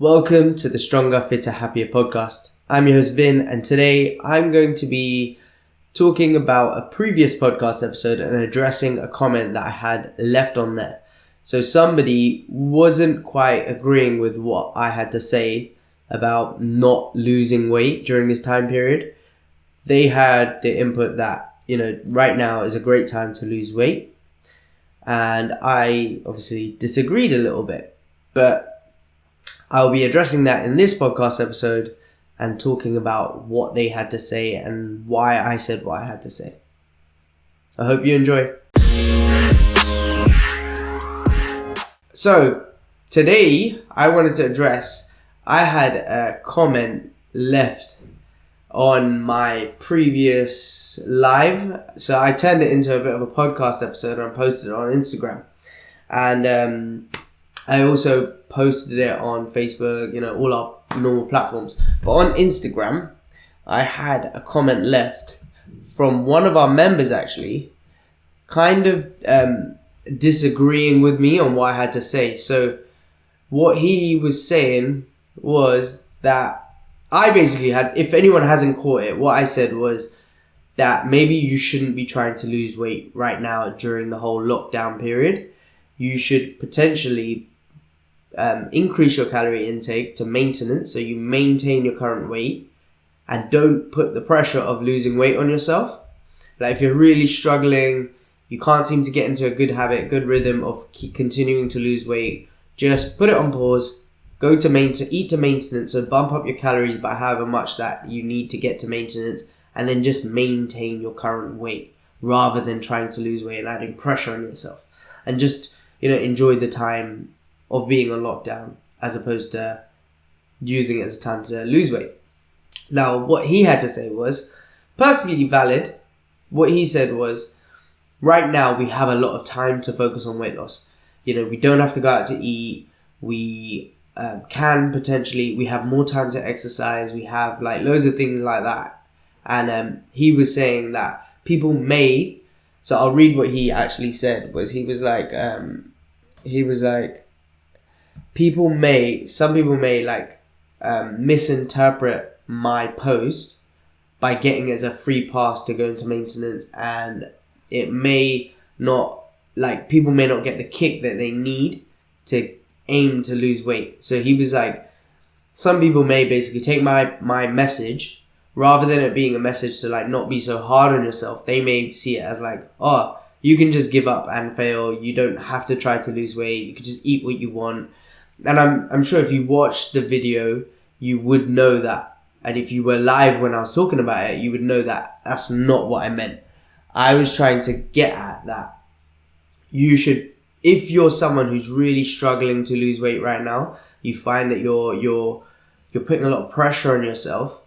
Welcome to the Stronger, Fitter, Happier podcast. I'm your host Vin, and today I'm going to be talking about a previous podcast episode and addressing a comment that I had left on there. So somebody wasn't quite agreeing with what I had to say about not losing weight during this time period. They had the input that, right now is a great time to lose weight. And I obviously disagreed a little bit, but I'll be addressing that in this podcast episode and talking about what they had to say and why I said what I had to say. I hope you enjoy. So, today I wanted to address, I had a comment left on my previous live. So I turned it into a bit of a podcast episode and I posted it on Instagram. And I also posted it on Facebook, all our normal platforms. But on Instagram, I had a comment left from one of our members actually, kind of disagreeing with me on what I had to say. So what he was saying was that I basically had, if anyone hasn't caught it, what I said was that maybe you shouldn't be trying to lose weight right now during the whole lockdown period. You should potentially increase your calorie intake to maintenance, so you maintain your current weight and don't put the pressure of losing weight on yourself. Like if you're really struggling, you can't seem to get into a good habit, good rhythm of continuing to lose weight, just put it on pause, go to eat to maintenance, so bump up your calories by however much that you need to get to maintenance, and then just maintain your current weight rather than trying to lose weight and adding pressure on yourself. And just, enjoy the time of being on lockdown as opposed to using it as a time to lose weight. Now, what he had to say was perfectly valid. What he said was, right now we have a lot of time to focus on weight loss. We don't have to go out to eat. We we have more time to exercise. We have loads of things like that. And he was saying that people may, so I'll read what he actually said, was he was like, some people may misinterpret my post by getting it as a free pass to go into maintenance, and it may not, people may not get the kick that they need to aim to lose weight. So he was like, some people may basically take my message, rather than it being a message to not be so hard on yourself, they may see it as you can just give up and fail. You don't have to try to lose weight. You can just eat what you want. And I'm sure if you watched the video, you would know that. And if you were live when I was talking about it, you would know that that's not what I meant. I was trying to get at that. You should, if you're someone who's really struggling to lose weight right now, you find that you're putting a lot of pressure on yourself,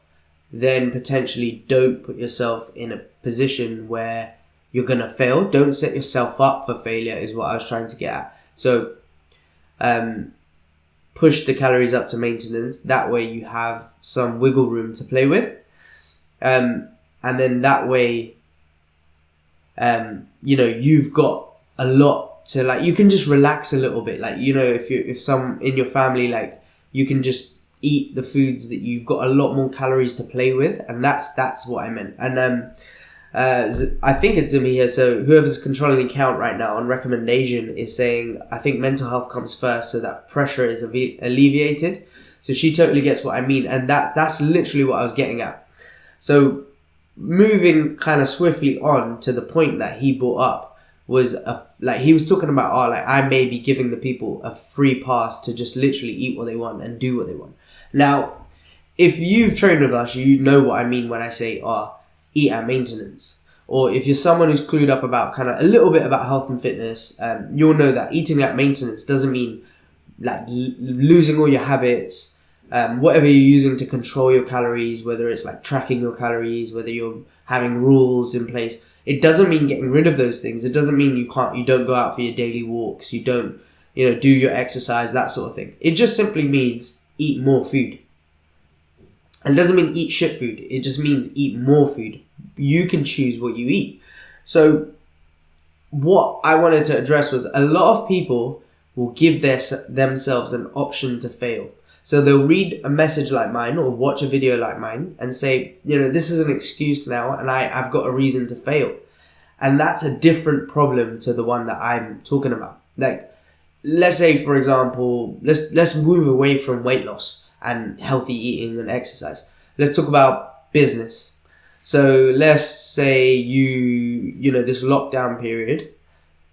then potentially don't put yourself in a position where you're going to fail. Don't set yourself up for failure is what I was trying to get at. So, push the calories up to maintenance. That way you have some wiggle room to play with. And then that way, you've got a lot to you can just relax a little bit. If some in your family, you can just eat the foods that you've got a lot more calories to play with. And that's what I meant. And, I think it's Zumi here, so whoever's controlling the account right now on recommendation is saying, I think mental health comes first so that pressure is alleviated. So she totally gets what I mean, and that's literally what I was getting at. So moving kind of swiftly on to the point that he brought up was he was talking about I may be giving the people a free pass to just literally eat what they want and do what they want. Now, if you've trained with us, you know what I mean when I say eat at maintenance. Or if you're someone who's clued up about kind of a little bit about health and fitness, you'll know that eating at maintenance doesn't mean losing all your habits, whatever you're using to control your calories, whether it's tracking your calories, whether you're having rules in place. It doesn't mean getting rid of those things. It doesn't mean you don't go out for your daily walks, you don't, do your exercise, that sort of thing. It just simply means eat more food. And it doesn't mean eat shit food. It just means eat more food. You can choose what you eat. So what I wanted to address was a lot of people will give themselves an option to fail. So they'll read a message like mine or watch a video like mine and say, this is an excuse now and I've got a reason to fail. And that's a different problem to the one that I'm talking about. Like, let's say, for example, let's move away from weight loss and healthy eating and exercise. Let's talk about business. So let's say this lockdown period,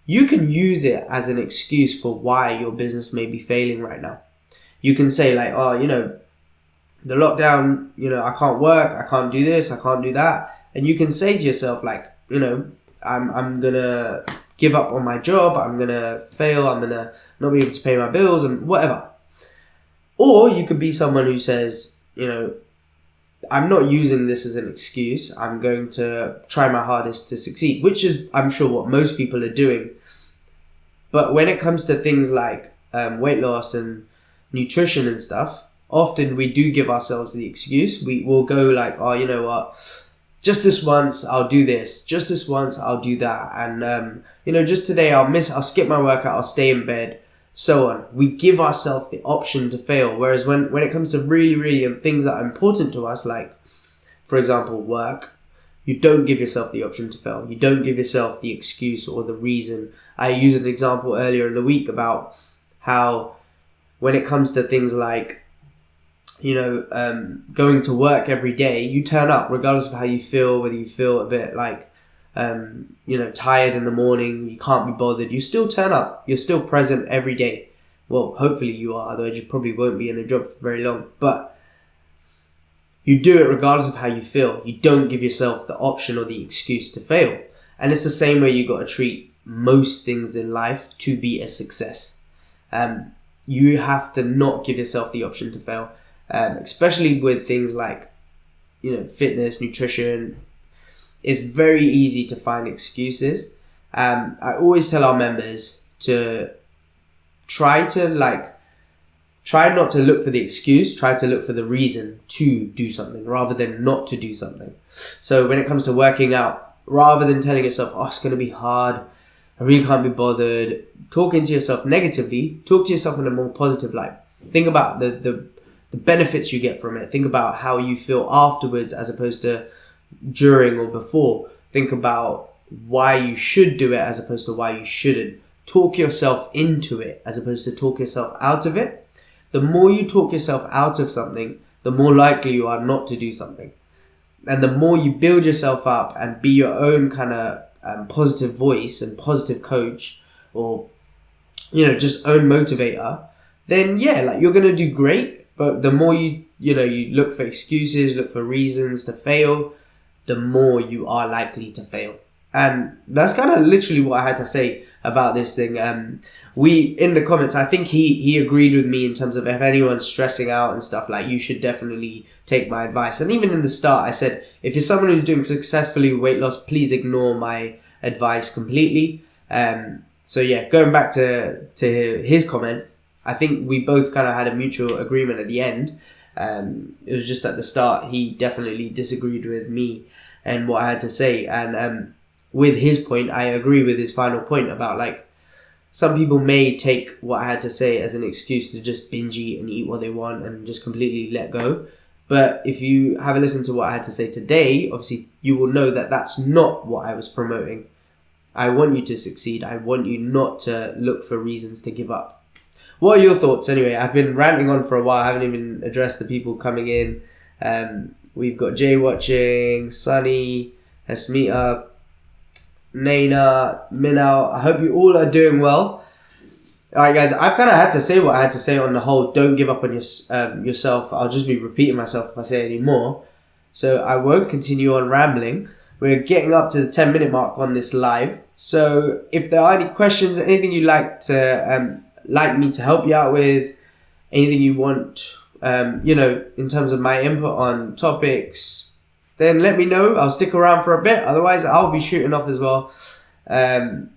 you can use it as an excuse for why your business may be failing right now. You can say like, the lockdown, I can't work, I can't do this, I can't do that. And you can say to yourself like, I'm gonna give up on my job, I'm gonna fail, I'm gonna not be able to pay my bills and whatever. Or you could be someone who says, I'm not using this as an excuse, I'm going to try my hardest to succeed, which is, I'm sure, what most people are doing. But when it comes to things like weight loss and nutrition and stuff, often we do give ourselves the excuse. We will go like, oh, you know what, just this once I'll do this, just this once I'll do that, and just today I'll skip my workout, I'll stay in bed, so on. We give ourselves the option to fail. Whereas when it comes to really, really things that are important to us, like for example work, you don't give yourself the option to fail. You don't give yourself the excuse or the reason. I used an example earlier in the week about how when it comes to things like going to work every day, you turn up regardless of how you feel, whether you feel a bit like tired in the morning, you can't be bothered, you still turn up, you're still present every day. Well, hopefully you are, otherwise you probably won't be in a job for very long. But you do it regardless of how you feel. You don't give yourself the option or the excuse to fail. And it's the same way you got to treat most things in life to be a success. You have to not give yourself the option to fail, especially with things like fitness, nutrition. It's very easy to find excuses. I always tell our members to try not to look for the excuse, try to look for the reason to do something rather than not to do something. So when it comes to working out, rather than telling yourself, oh, it's going to be hard, I really can't be bothered, talking to yourself negatively, talk to yourself in a more positive light. Think about the benefits you get from it. Think about how you feel afterwards as opposed to during or before. Think about why you should do it as opposed to why you shouldn't. Talk yourself into it as opposed to talk yourself out of it. The more you talk yourself out of something, the more likely you are not to do something. And the more you build yourself up and be your own kind of positive voice and positive coach, or just own motivator, then you're gonna do great. But the more you look for excuses, look for reasons to fail, the more you are likely to fail. And that's kind of literally what I had to say about this thing. In the comments, I think he agreed with me in terms of if anyone's stressing out and stuff, like, you should definitely take my advice. And even in the start, I said, if you're someone who's doing successfully with weight loss, please ignore my advice completely. So yeah, going back to his comment, I think we both kind of had a mutual agreement at the end. It was just at the start, he definitely disagreed with me and what I had to say. And with his point, I agree with his final point about, like, some people may take what I had to say as an excuse to just binge eat and eat what they want and just completely let go. But if you have a listen to what I had to say today, obviously you will know that that's not what I was promoting. I want you to succeed. I want you not to look for reasons to give up. What are your thoughts anyway? I've been ranting on for a while. I haven't even addressed the people coming in. We've got Jay watching, Sunny, Esmita, Naina, Minal. I hope you all are doing well. Alright guys, I've kind of had to say what I had to say on the whole don't give up on yourself. I'll just be repeating myself if I say any more. So I won't continue on rambling. We're getting up to the 10-minute mark on this live. So if there are any questions, anything you'd like me to help you out with, anything you want, in terms of my input on topics, then let me know. I'll stick around for a bit. Otherwise, I'll be shooting off as well, and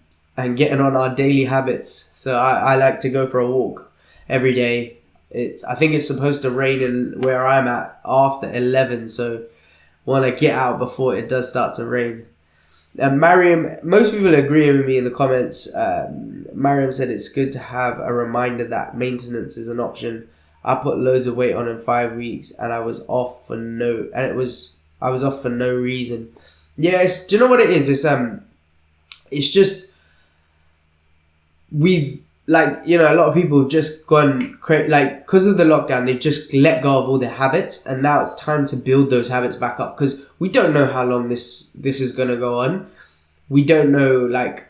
getting on our daily habits. So I like to go for a walk every day. I think it's supposed to rain in where I'm at after 11, so want to get out before it does start to rain. And Mariam, most people agree with me in the comments. Mariam said it's good to have a reminder that maintenance is an option. I put loads of weight on in 5 weeks, and I was off for no, and I was off for no reason. Yeah, do you know what it is? It's just, we've, like, you know, a lot of people have just gone crazy, like, because of the lockdown, they've just let go of all their habits, and now it's time to build those habits back up, because we don't know how long this is going to go on. We don't know, like,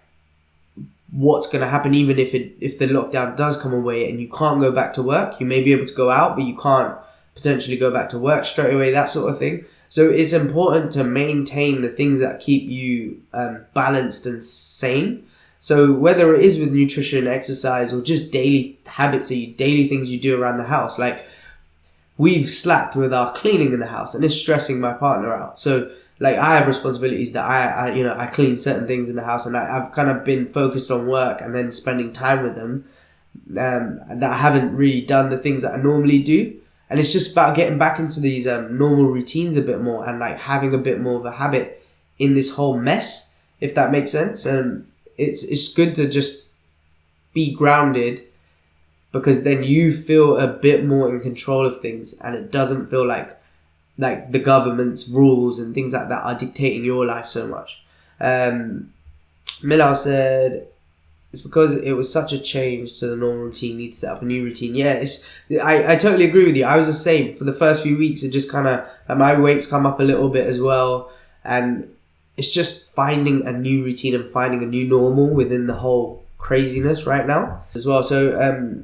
what's going to happen, even if the lockdown does come away and you can't go back to work. You may be able to go out, but you can't potentially go back to work straight away, that sort of thing. So it's important to maintain the things that keep you balanced and sane. So whether it is with nutrition, exercise, or just daily habits, daily things you do around the house, like, we've slacked with our cleaning in the house, and it's stressing my partner out. So, like, I have responsibilities that I clean certain things in the house, and I've kind of been focused on work and then spending time with them, that I haven't really done the things that I normally do. And it's just about getting back into these normal routines a bit more, and like having a bit more of a habit in this whole mess, if that makes sense. And it's good to just be grounded, because then you feel a bit more in control of things, and it doesn't feel like the government's rules and things like that are dictating your life so much. Millar said, it's because it was such a change to the normal routine, need to set up a new routine. Yeah, I totally agree with you. I was the same. For the first few weeks, it just kind of, my weight's come up a little bit as well. And it's just finding a new routine and finding a new normal within the whole craziness right now as well. So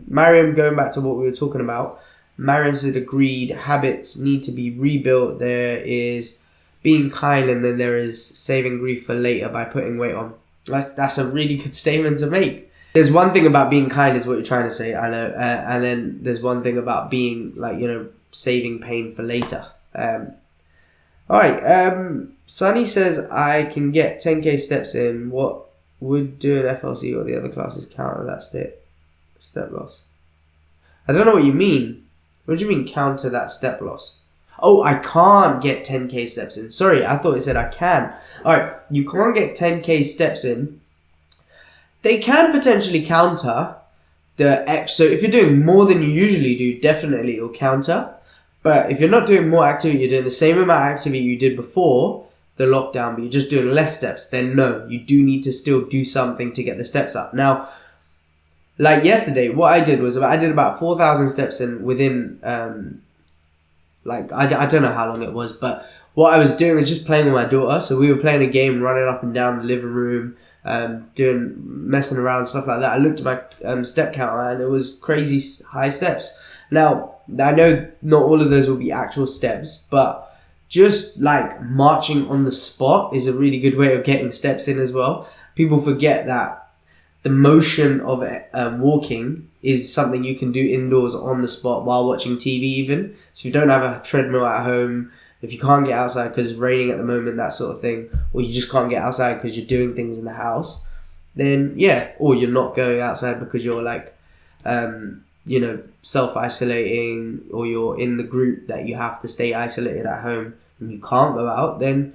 Mariam, going back to what we were talking about, Mariam said, agreed, habits need to be rebuilt. There is being kind, and then there is saving grief for later by putting weight on. That's a really good statement to make. There's one thing about being kind, is what you're trying to say, I know, and then there's one thing about being, like, you know, saving pain for later. Alright, Sunny says, I can get 10k steps in. What would doing FLC or the other classes counter that step loss? I don't know what you mean. What do you mean counter that step loss? Oh, I can't get 10k steps in. Sorry, I thought it said I can. Alright, you can't get 10k steps in. They can potentially counter the X. So if you're doing more than you usually do, definitely it'll counter. But if you're not doing more activity, you're doing the same amount of activity you did before the lockdown, but you're just doing less steps, then no, you do need to still do something to get the steps up. Now, like yesterday, what I did was, I did about 4,000 steps in within, I don't know how long it was, but what I was doing was just playing with my daughter. So we were playing a game, running up and down the living room, messing around, stuff like that. I looked at my step counter, and it was crazy high steps. Now, I know not all of those will be actual steps, but just like marching on the spot is a really good way of getting steps in as well. People forget that the motion of walking is something you can do indoors on the spot while watching TV even. So if you don't have a treadmill at home, if you can't get outside because it's raining at the moment, that sort of thing, or you just can't get outside because you're doing things in the house, then yeah, or you're not going outside because you're like, self-isolating, or you're in the group that you have to stay isolated at home and you can't go out, then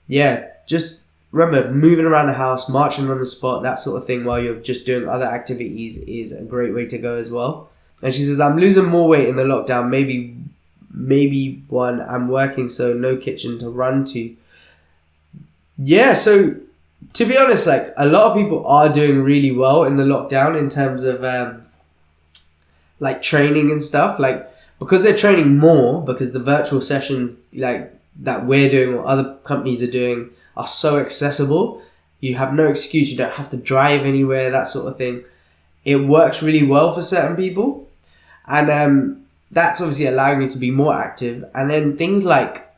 yeah, just remember, moving around the house, marching on the spot, that sort of thing while you're just doing other activities is a great way to go as well. And she says, I'm losing more weight in the lockdown, maybe one, I'm working, so no kitchen to run to. Yeah, so to be honest, like, a lot of people are doing really well in the lockdown in terms of like training and stuff, like, because they're training more, because the virtual sessions like that we're doing or other companies are doing are so accessible. You have no excuse, you don't have to drive anywhere, that sort of thing. It works really well for certain people, and that's obviously allowing you to be more active. And then things like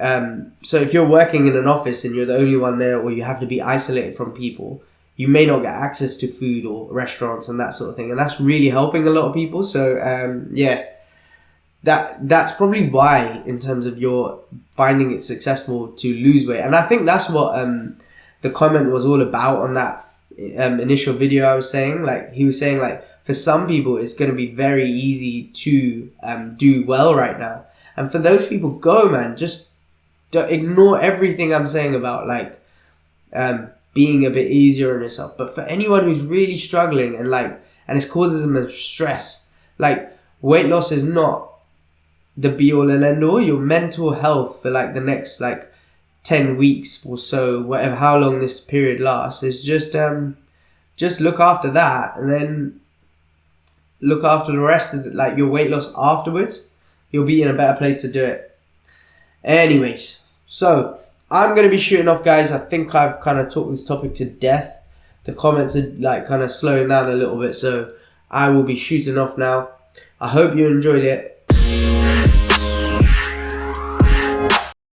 so if you're working in an office and you're the only one there, or you have to be isolated from people, you may not get access to food or restaurants and that sort of thing. And that's really helping a lot of people. So, that's probably why, in terms of your finding it successful to lose weight. And I think that's what the comment was all about on that initial video I was saying. Like, he was saying, like, for some people, it's going to be very easy to do well right now. And for those people, go, man. Just don't ignore everything I'm saying about, like, being a bit easier on yourself. But for anyone who's really struggling and it's causes them stress, like, weight loss is not the be all and end all. Your mental health for like the next like 10 weeks or so, whatever, how long this period lasts, is just look after that, and then look after the rest of like your weight loss afterwards. You'll be in a better place to do it. Anyways, so I'm going to be shooting off, guys. I think I've kind of talked this topic to death. The comments are like kind of slowing down a little bit, so I will be shooting off now. I hope you enjoyed it.